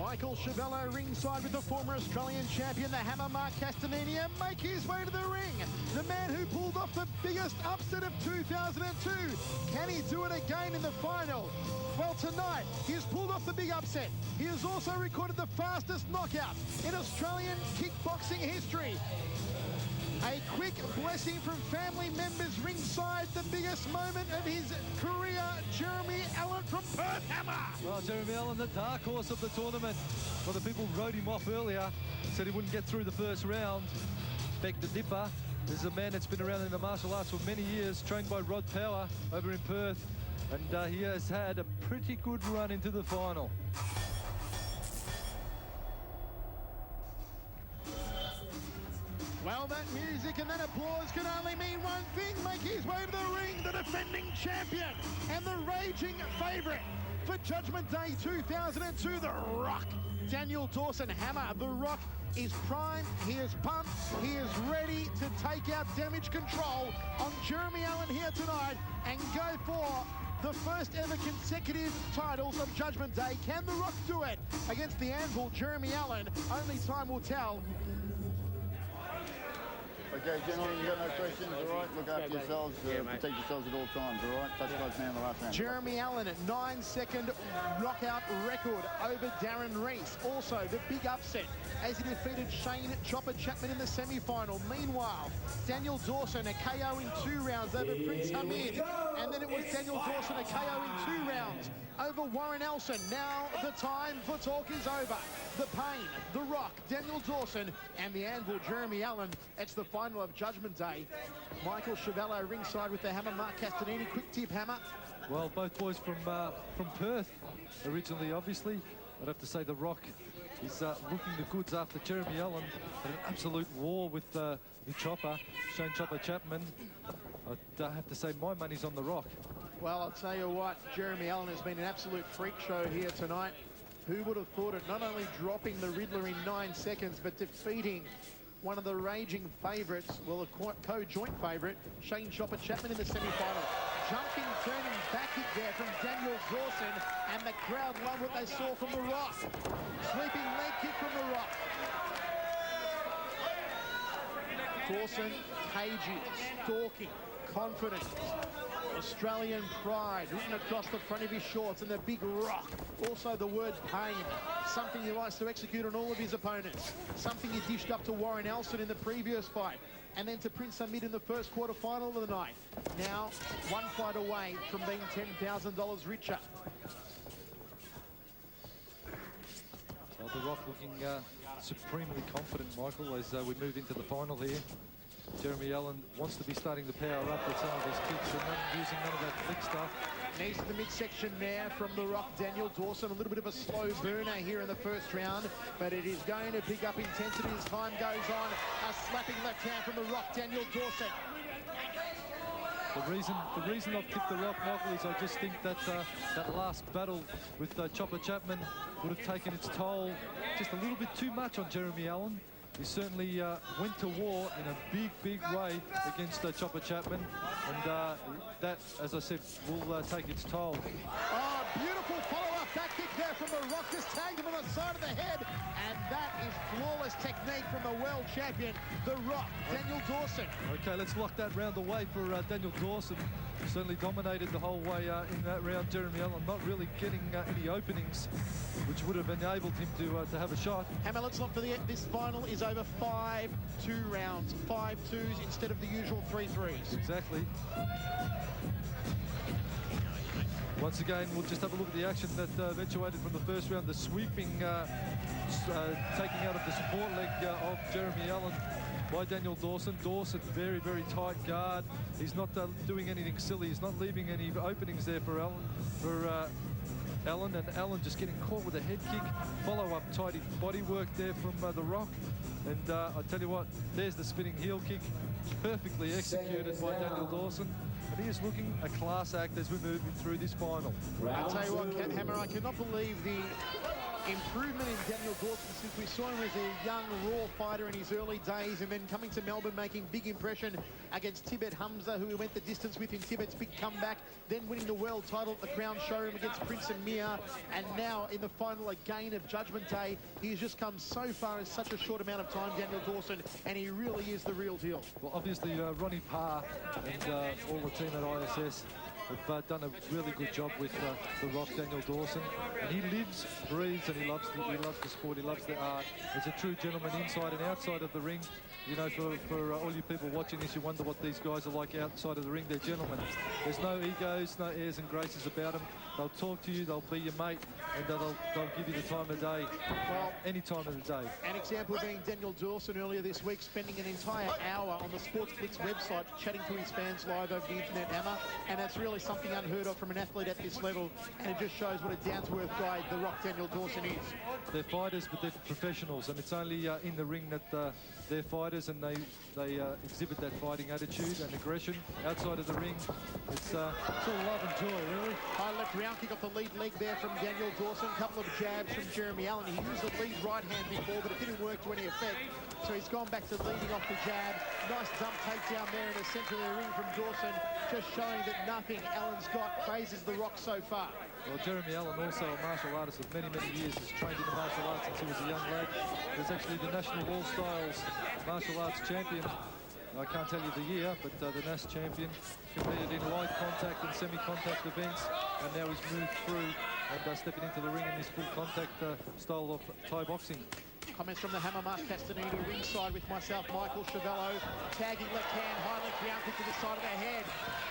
Michael Chiavello ringside with the former Australian champion, the Hammer Mark Castanini, and make his way to the ring. The man who pulled off the biggest upset of 2002. Can he do it again in the final? Well, tonight, he has pulled off the big upset. He has also recorded the fastest knockout in Australian kickboxing history. A quick blessing from family members ringside, the biggest moment of his career, Jeremy Allen from Perth Hammer. Well, Jeremy Allen, the dark horse of the tournament. Well, the people wrote him off earlier, said he wouldn't get through the first round. Beck the Dipper. This is a man that's been around in the martial arts for many years, trained by Rod Power over in Perth, and he has had a pretty good run into the final. Well, that music and that applause can only mean one thing. Make his way to the ring, the defending champion and the raging favourite for Judgment Day 2002, The Rock. Daniel Dawson Hammer. The Rock is primed, he is pumped, he is ready to take out damage control on Jeremy Allen here tonight and go for the first ever consecutive titles of Judgment Day. Can The Rock do it against the Anvil, Jeremy Allen? Only time will tell. Okay, gentlemen, you got no questions, all right? Look after yourselves, protect yourselves at all times, all right? Touch close man in the last round. Jeremy Allen, 9-second knockout record over Darren Reese. Also, the big upset as he defeated Shane Chopper Chapman in the semi-final. Meanwhile, Daniel Dawson, a KO in 2 rounds over Prince Hamid. And then it was Daniel Dawson, a KO in 2 rounds over Warren Elson. Now the time for talk is over. The Pain, The Rock, Daniel Dawson, and the Anvil, Jeremy Allen. It's the final of Judgment Day. Michael Chiavello ringside with the Hammer, Mark Castanini. Quick tip, Hammer. Well, both boys from Perth originally, obviously. I'd have to say The Rock is looking the goods after Jeremy Allen had an absolute war with the Chopper, Shane Chopper Chapman. I'd have to say my money's on The Rock. Well, I'll tell you what, Jeremy Allen has been an absolute freak show here tonight. Who would have thought it? Not only dropping the Riddler in 9 seconds, but defeating one of the raging favourites, well, a co-joint favourite, Shane Chopper Chapman in the semi-final. Jumping, turning back kick there from Daniel Dawson, and the crowd love what they saw from The Rock. Sweeping leg kick from The Rock. Dawson, cagey, stalking, confident. Australian pride written across the front of his shorts, and the big rock. Also the word pain, something he likes to execute on all of his opponents. Something he dished up to Warren Elson in the previous fight, and then to Prince Hamid in the first quarter-final of the night. Now, one fight away from being $10,000 richer. Well, The Rock looking supremely confident, Michael, as we move into the final here. Jeremy Allen wants to be starting to power up with some of his kicks and using none of that flick stuff. Knees to the midsection there from The Rock, Daniel Dawson. A little bit of a slow burner here in the first round, but it is going to pick up intensity as time goes on. A slapping left hand from The Rock, Daniel Dawson. The reason I've picked The Rock, Michael, is I just think that that last battle with Chopper Chapman would have taken its toll just a little bit too much on Jeremy Allen. He certainly went to war in a big way against Chopper Chapman, and that, as I said, will take its toll. Oh, beautiful follow-up back kick there from The Rock, just tagged him on the side of the head, and that is flawless technique from the world champion, The Rock, Daniel Dawson. Okay, let's lock that round away for Daniel Dawson. Certainly dominated the whole way in that round. Jeremy Allen not really getting any openings, which would have enabled him to have a shot. Hammer, let's look for this final is over 5-2 rounds, 5 2s instead of the usual 3 3s. Exactly. Once again, we'll just have a look at the action that eventuated from the first round. The sweeping taking out of the support leg of Jeremy Allen by Daniel Dawson. Dawson, very tight guard. He's not doing anything silly. He's not leaving any openings there for Allen, and Allen just getting caught with a head kick. Follow-up tidy body work there from The Rock. And I tell you what, there's the spinning heel kick, perfectly executed by Daniel Dawson. And he is looking a class act as we move through this final. I'll tell you what, Hammer, I cannot believe the improvement in Daniel Dawson since we saw him as a young, raw fighter in his early days, and then coming to Melbourne making big impression against Tibet Hamza, who he went the distance with in Tibet's big comeback, then winning the world title at the Crown Showroom against Prince Amir, and now in the final again of Judgment Day. He's just come so far in such a short amount of time, Daniel Dawson, and he really is the real deal. Well, obviously, Ronnie Parr and all the team at ISS have done a really good job with the Rock, Daniel Dawson, and he lives, breathes, and he loves the sport. He loves the art. He's a true gentleman inside and outside of the ring. You know, for all you people watching this, you wonder what these guys are like outside of the ring. They're gentlemen. There's no egos, no airs and graces about them. They'll talk to you, they'll be your mate, and they'll give you the time of day, well, any time of the day. An example being Daniel Dawson earlier this week, spending an entire hour on the Sportsflix website chatting to his fans live over the internet, Hammer, and that's really something unheard of from an athlete at this level, and it just shows what a down-to-earth guy the Rock Daniel Dawson is. They're fighters, but they're professionals, and it's only in the ring that they're fighters, and they exhibit that fighting attitude and aggression. Outside of the ring, it's all love and joy, really. High left round kick off the lead leg there from Daniel Dawson. A couple of jabs from Jeremy Allen. He used the lead right hand before, but it didn't work to any effect. So he's gone back to leading off the jab. Nice dump takedown there in the centre of the ring from Dawson, just showing that nothing Allen's got phases the Rock so far. Well, Jeremy Allen, also a martial artist of many, many years, has trained in the martial arts since he was a young lad. He's actually the National All Styles martial arts champion. I can't tell you the year, but the NAS champion, competed in light contact and semi-contact events, and now he's moved through and stepping into the ring in this full contact style of Thai boxing. Comments from the Hammer, Mark Castanini, ringside with myself, Michael Chavello. Tagging left hand, high left round kick to the side of the head.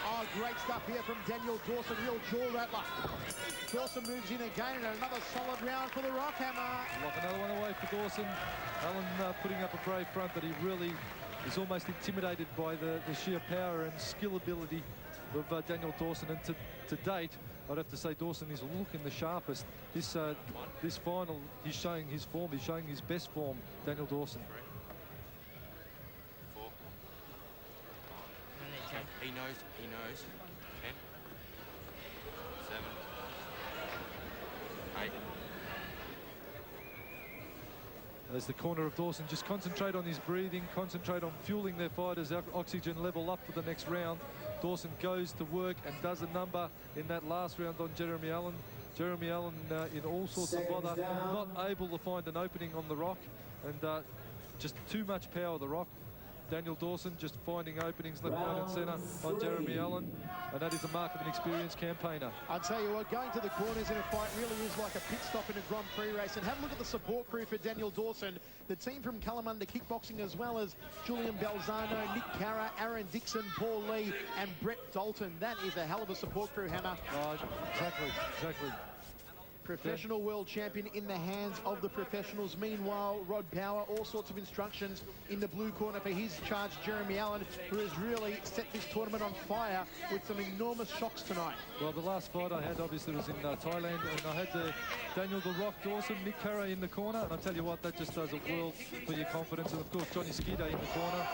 Oh, great stuff here from Daniel Dawson, real jaw rattler. Dawson moves in again, and another solid round for the Rock, Hammer. Lock another one away for Dawson. Allen putting up a brave front, but he really is almost intimidated by the sheer power and skill ability of Daniel Dawson, and to date, I'd have to say Dawson is looking the sharpest. This final, he's showing his form, he's showing his best form, Daniel Dawson. 4. He knows. 10. 7. 8. As the corner of Dawson just concentrate on his breathing, concentrate on fueling their fighters' oxygen level up for the next round. Dawson goes to work and does a number in that last round on Jeremy Allen. Jeremy Allen in all sorts of bother, not able to find an opening on the Rock, and just too much power, the Rock. Daniel Dawson just finding openings left, right and centre on Jeremy Allen, and that is a mark of an experienced campaigner. I'll tell you what, going to the corners in a fight really is like a pit stop in a Grand Prix race. And have a look at the support crew for Daniel Dawson. The team from Kalamunda Kickboxing, as well as Julian Balzano, Nick Carra, Aaron Dixon, Paul Lee and Brett Dalton. That is a hell of a support crew, Hammer. Exactly. Professional world champion in the hands of the professionals. Meanwhile, Rod Power, all sorts of instructions in the blue corner for his charge, Jeremy Allen, who has really set this tournament on fire with some enormous shocks tonight. Well, the last fight I had obviously was in Thailand, and I had Daniel the Rock Dawson, Nick Carra in the corner, and I'll tell you what, that just does a world for your confidence. And of course, Johnny Skida in the corner,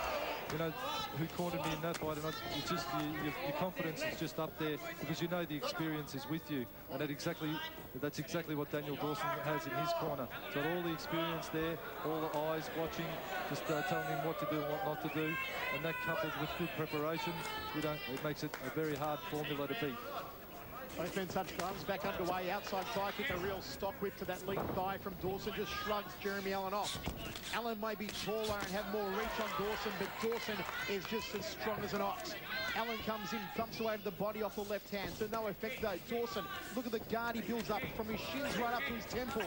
you know, who cornered me in that fight, and it's just your confidence is just up there because you know the experience is with you, and that's exactly what Daniel Dawson has in his corner. So all the experience there, all the eyes watching, just telling him what to do and what not to do, and that coupled with good preparation, it makes it a very hard formula to beat. Both men touch gloves, back underway, outside thigh kick, a real stock whip to that lead thigh from Dawson, just shrugs Jeremy Allen off. Allen may be taller and have more reach on Dawson, but Dawson is just as strong as an ox. Allen comes in, thumps away to the body off the left hand, to no effect though. Dawson, look at the guard he builds up from his shins right up to his temple.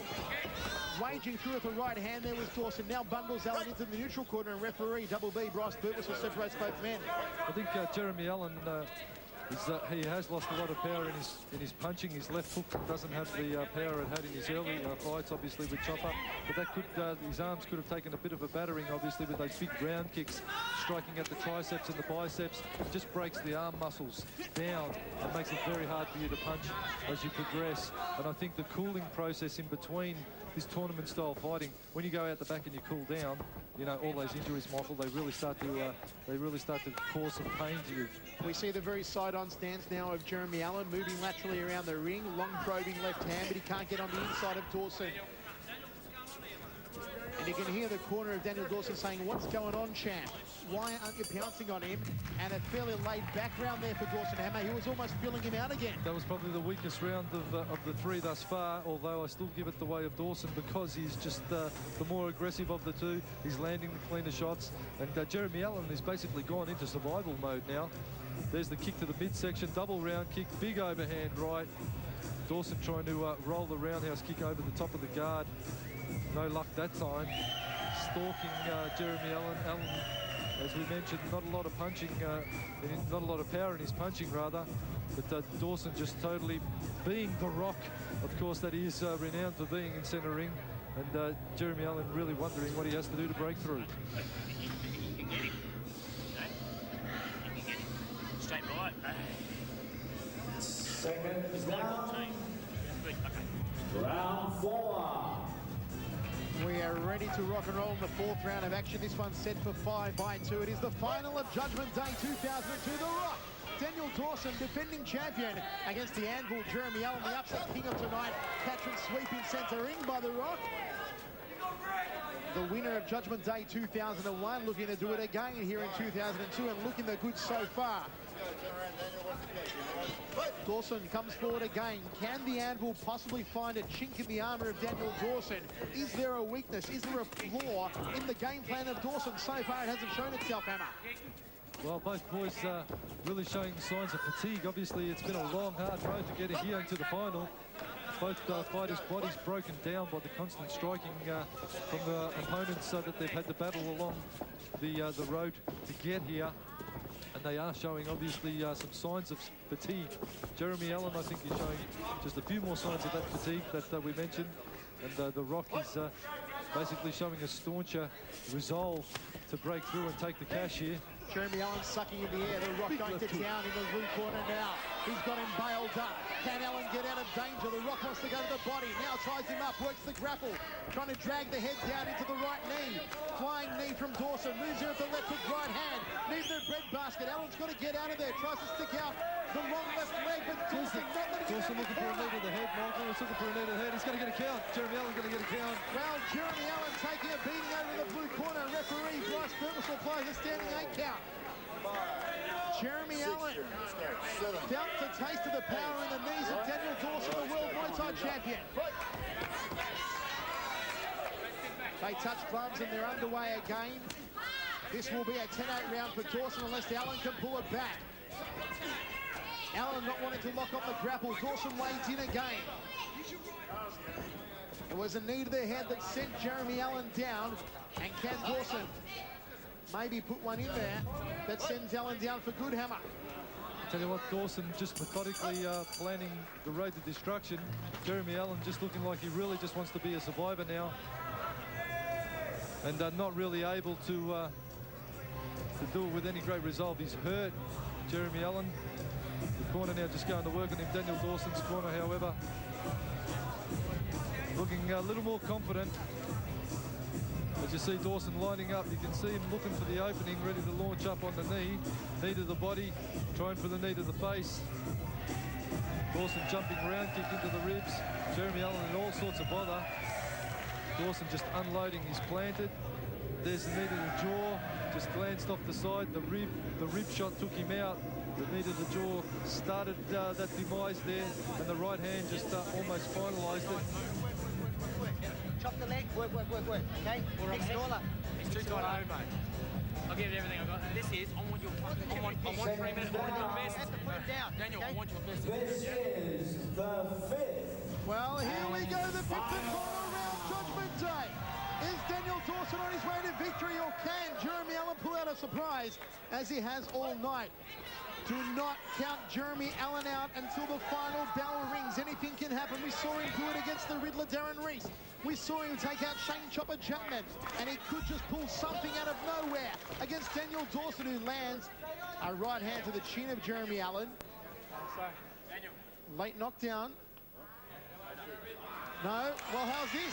Waging through with the right hand there was Dawson, now bundles Allen into the neutral corner, and referee Double B, Bryce Burtwhistle, will separate both men. I think Jeremy Allen, he has lost a lot of power in his punching. His left hook doesn't have the power it had in his early fights, obviously with chopper. But that could his arms could have taken a bit of a battering, obviously, with those big ground kicks, striking at the triceps and the biceps. It just breaks the arm muscles down and makes it very hard for you to punch as you progress. And I think the cooling process in between this tournament-style fighting, when you go out the back and you cool down, you know, all those injuries, Michael, they really start to cause some pain to you. We see the very side-on stance now of Jeremy Allen moving laterally around the ring, long probing left hand, but he can't get on the inside of Dawson. And you can hear the corner of Daniel Dawson saying, what's going on, champ? Why aren't you pouncing on him? And a fairly laid back round there for Dawson Hammer. He was almost filling him out again. That was probably the weakest round of the three thus far, although I still give it the way of Dawson because he's just the more aggressive of the two. He's landing the cleaner shots. And Jeremy Allen has basically gone into survival mode now. There's the kick to the midsection, double round kick, big overhand right. Dawson trying to roll the roundhouse kick over the top of the guard. No luck that time. Stalking Jeremy Allen. Allen, as we mentioned, not a lot of punching, not a lot of power in his punching rather. But Dawson just totally being the rock, of course, that he is renowned for being in centre ring. And Jeremy Allen really wondering what he has to do to break through. Straight right. Second down. Round 4. We are ready to rock and roll in the fourth round of action. This one's set for 5-2. It is the final of Judgment Day 2002. The Rock, Daniel Dawson, defending champion, against the Anvil, Jeremy Allen, the upset king of tonight. Catching sweep in centre ring by The Rock. The winner of Judgment Day 2001, looking to do it again here in 2002 and looking the goods so far. Dawson comes forward again. Can the Anvil possibly find a chink in the armour of Daniel Dawson? Is there a weakness? Is there a flaw in the game plan of Dawson? So far, it hasn't shown itself, Hammer. Well, both boys really showing signs of fatigue. Obviously, it's been a long, hard road to get here into the final. Both fighters' bodies broken down by the constant striking from the opponents that they've had to battle along the road to get here. And they are showing, obviously, some signs of fatigue. Jeremy Allen, I think, is showing just a few more signs of that fatigue that we mentioned. And The Rock is basically showing a stauncher resolve to break through and take the cash here. Jeremy Allen sucking in the air. The Rock going to town in the blue corner now. He's got him bailed up. Can Allen get out of danger? The Rock wants to go to the body. Now ties him up, works the grapple. Trying to drag the head down into the right knee. Flying knee from Dawson. Moves here at the left hook, right hand. Needs the breadbasket. Allen's got to get out of there. Tries to stick out the long left leg, but Dawson not letting him Dawson looking for a knee to the head, Michael. He's looking for a knee to the head. He's going to get a count. Jeremy Allen's going to get a count. Well, Jeremy Allen taking a beating over in the blue corner. Referee Bryce Ferguson applies a standing 8 count. Jeremy Allen felt the taste of the power in the knees of Daniel Dawson, the world Muay Thai champion. They touch gloves and they're underway again. This will be a 10-8 round for Dawson unless Allen can pull it back. Allen not wanting to lock on the grapple. Dawson wades in again. It was a knee to the head that sent Jeremy Allen down. And can Dawson maybe put one in there that sends Allen down for good, Hammer? Tell you what, Dawson just methodically planning the road to destruction. Jeremy Allen just looking like he really just wants to be a survivor now. And not really able to do it with any great resolve. He's hurt, Jeremy Allen. The corner now just going to work on him. Daniel Dawson's corner, however, looking a little more confident. As you see Dawson lining up, you can see him looking for the opening, ready to launch up on the knee. Knee to the body, trying for the knee to the face. Dawson jumping round kick into the ribs. Jeremy Allen in all sorts of bother. Dawson just unloading, he's planted. There's the knee to the jaw, just glanced off the side. The rib shot took him out. The knee to the jaw started that demise there, and the right hand just almost finalised it. Chop the leg, work, okay? Next caller. It's too tight at home, mate. I'll give it everything I've got. This is, I want 3 minutes, I want your best. Have to put it down. Daniel, okay? I want your best. This is the 5th. Well, here we go, the 5th and final round, Judgment Day. Is Daniel Dawson on his way to victory, or can Jeremy Allen pull out a surprise, as he has all night? Do not count Jeremy Allen out until the final bell rings. Anything can happen. We saw him do it against the Riddler, Darren Reese. We saw him take out Shane Chopper Chapman, and he could just pull something out of nowhere against Daniel Dawson, who lands a right hand to the chin of Jeremy Allen. Late knockdown. No? Well, how's this?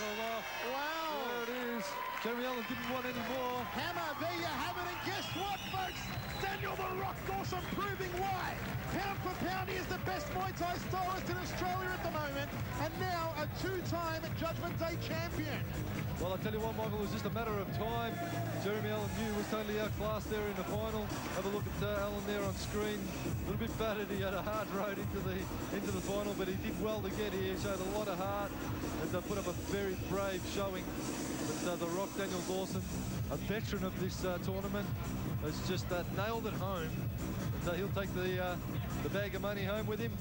Wow. There it is. Jeremy Allen didn't want any more. Hammer, there you have it, and guess what, folks? Daniel the Rock Dawson proving why. Pound for pound, he is the best Muay Thai stylist in Australia at the moment, and now a two-time Judgment Day champion. Well, I tell you what, Michael, it was just a matter of time. Jeremy Allen knew was totally outclassed there in the final. Have a look at Allen there on screen. A little bit battered. He had a hard road into the final, but he did well to get here. Showed a lot of heart and put up a very brave showing. But the Rock, Daniel Dawson, a veteran of this tournament, has just nailed it home. And he'll take the bag of money home with him.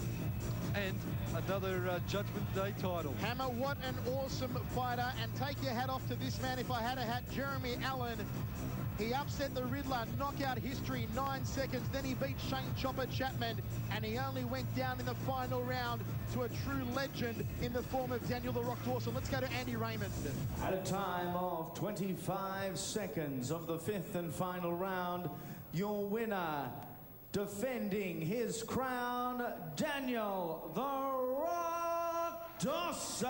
And another Judgment Day title. Hammer, what an awesome fighter. And take your hat off to this man. If I had a hat, Jeremy Allen. He upset the Riddler, knockout history, 9 seconds. Then he beat Shane Chopper Chapman, and he only went down in the final round to a true legend in the form of Daniel the Rock Dawson. Let's go to Andy Raymond. At a time of 25 seconds of the 5th and final round, your winner, defending his crown, Daniel the Rock Dawson.